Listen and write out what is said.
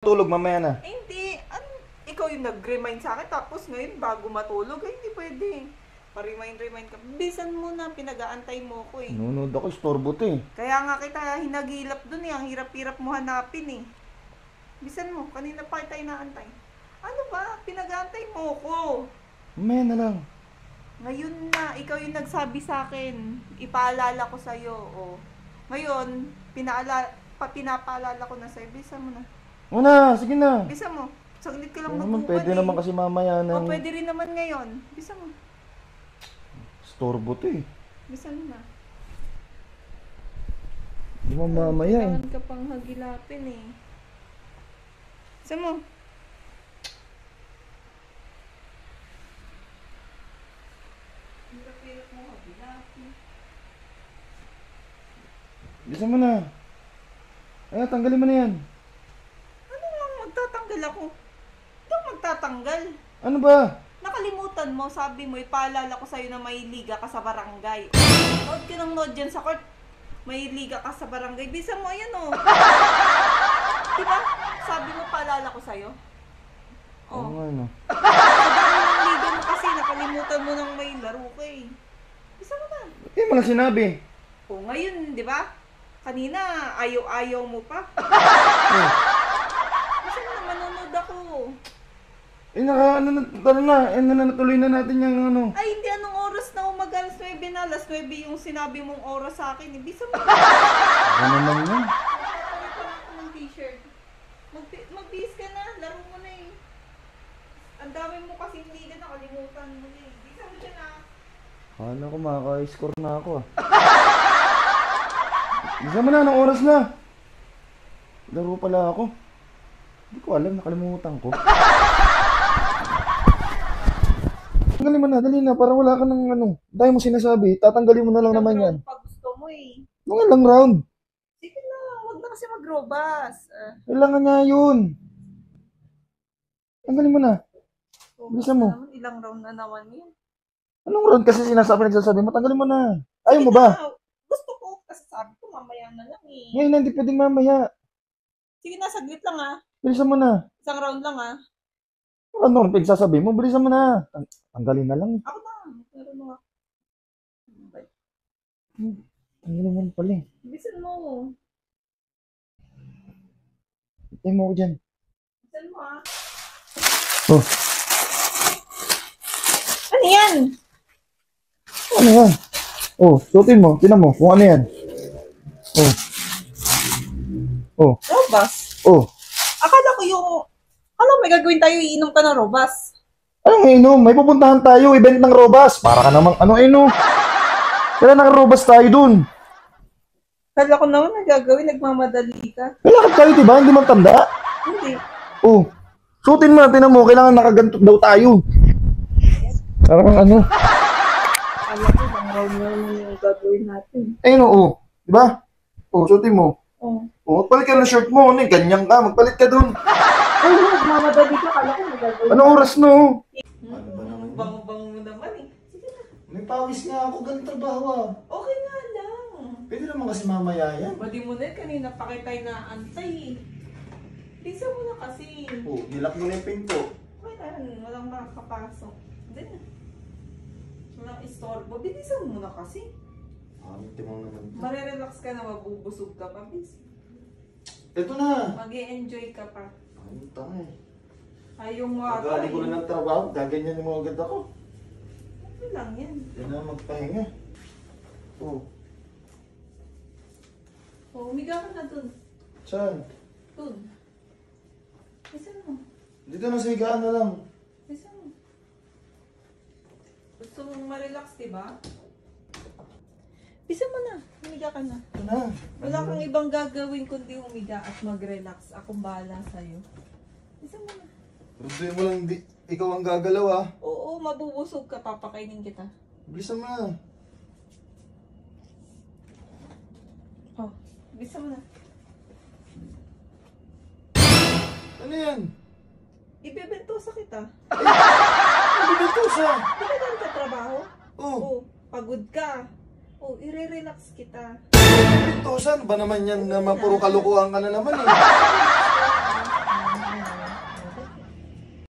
Tulog mamaya na. Eh, hindi. Ikaw yung nag-remind sa akin, tapos ngayon bago matulog, ay hindi pwede. Pa-remind ka. Bisan mo na, pinag-aantay mo ko eh. Nunod ako, istorbo to eh. Kaya nga kita hinagilap dun eh, ang hirap-hirap mo hanapin eh. Bisan mo, kanina pa kita inaantay. Ano ba, pinag-aantay mo ko. Mamaya na lang. Ngayon na, ikaw yung nagsabi sa akin, ipaalala ko sa'yo. O. Ngayon, pinapaalala ko na sa'yo, bisan mo na. Una, sige na. Bisan mo. Saglit ka lang Naman, magbuban pwede eh. naman kasi mamaya na. O, pwede rin naman ngayon. Bisan mo. Istorbo to eh. Bisan mo na. Di mo mamaya eh. Kailangan ka pang hagilapin eh. Bisan mo. Hirap-hirap mo hagilapin. Bisa mo na. Ay, tanggalin mo na yan. Ano nga magtatanggal ako? Hindi ako magtatanggal. Ano ba? Nakalimutan mo, sabi mo, ipaalala ko sa'yo na may liga ka sa barangay. Nood ka ng nood dyan sa court. May liga ka sa barangay. Bisa mo, ayan o. Diba? Sabi mo, paalala ko sa'yo. Oo nga no. Sabi mo ng liga mo kasi, nakalimutan mo nang may laro ka eh. Bisa mo na. Eh, mo lang sinabi. O, ngayon, di ba? Kanina, ayaw-ayaw mo pa. Bisa mo na, manonood ako. Eh, tara na. Eh, natuloy na natin yung ano. Ay, hindi anong oras na umaga, alas 9 na, alas 9 yung sinabi mong oras sa akin. Bisa mo. Ano naman yan? Magpapalit lang ako ng t-shirt. Mag-bihis ka na, laro mo na eh. Ang dami mo kasing liga, nakalimutan mo na eh. Bisa mo dyan ah. Kala ko makaka-score na ako ah. Bisa mo na, anong oras na? Laro pala ako. Hindi ko alam, nakalimutan ko. Tanggalin mo na, dali na, para wala ka ng ano. Dahil mo sinasabi, tatanggalin mo na lang naman yan. Pag gusto mo eh. Mga lang round. Sige na, huwag na kasi mag-robas. Kailangan nga yun. Tanggalin mo na. Bisa mo. Ilang round na naman yun. Anong round kasi nagsasabi mo? Tanggalin mo na. Ayaw mo ba? Gusto ko, kasi sabi ko mamaya na lang eh. Ngayon na, hindi pwedeng mamaya. Sige na, saglit lang ah. Bilisan mo na. Isang round lang ah. Ano rin pagsasabi mo? Bilisan mo na. Tanggalin na lang. Ako na, meron mo nga. Tanggalin mo na pala eh. Bisan mo. Hintay mo ako dyan. Bisan mo ah. Oh, Ano yan? ano yan? Oh, suotin mo. Tinan mo kung ano yan. Oh. Oh. Robas? Oh. Akala may gagawin tayo, iinom ka ng robas. Anong inom? May pupuntahan tayo. Event ng Robas. Para ka namang ano inom. Kaya naka-Robas tayo dun. Akala ko naman na gagawin, nagmamadali ka. Kailangan tayo, diba? Hindi man tanda. Hindi. Oh. Suotin mo. Tinan mo. Kailangan nakaganto daw tayo. Para kang ano. Akala ko, bang round na yung gagawin natin. Ayun oh. Diba? Oh, suotin mo. Oh. Oh, magpalit ka ng shirt mo. Ano, ganyan ka. Magpalit ka dun. Ay, nagmamadali ka, akala ko may gagawin. Ano oras no? Ano ba naman? Bang-bang mo naman eh. Sige na. May pawis nga ako. Ganun trabaho ah. Okay nga lang. Pwede naman kasi mamaya yan. Badi mo na, kanina pa kita'y naantay. Bisa mo na kasi. Oh, nilak mo na yung pinto. Kailan, walang makakapasok. Hindi na. Walang istorbo. Bilisan mo na kasi. Timang naman. Marerelax ka na, mabubusog ka pa. Bis. Ito na. Mag-e-enjoy ka pa. Ay, tanga eh. Ayaw mo ako. Galing ko na ng trabaho. Gaganyan mo agad ako. Okay lang yan. Yan na magpahinga. Oh. O, umiga ka na dun. Saan? Dun. Bisa mo. Dito na sa higaan na lang. Bisa mo. Gusto mong ma-relax, diba? Bisa mo na. Umiga ka na. Ito na. Wala kang ibang gagawin kundi umiga at mag-relax. Akong bahala sa'yo. Bisa mo na. Ruduin mo lang ikaw ang gagalaw ah. Oo, mabubusog ka. Papakainin kita. Bilisan mo na. Oh, bisa mo na. Ano yan? Ibebentosa kita. Ano dito sa? Di ba ganun ka trabaho? Oh. Oo, pagod ka. Oh, i-relax kita. Pintusan ba naman yan naman puro kalukuhan ka na naman eh.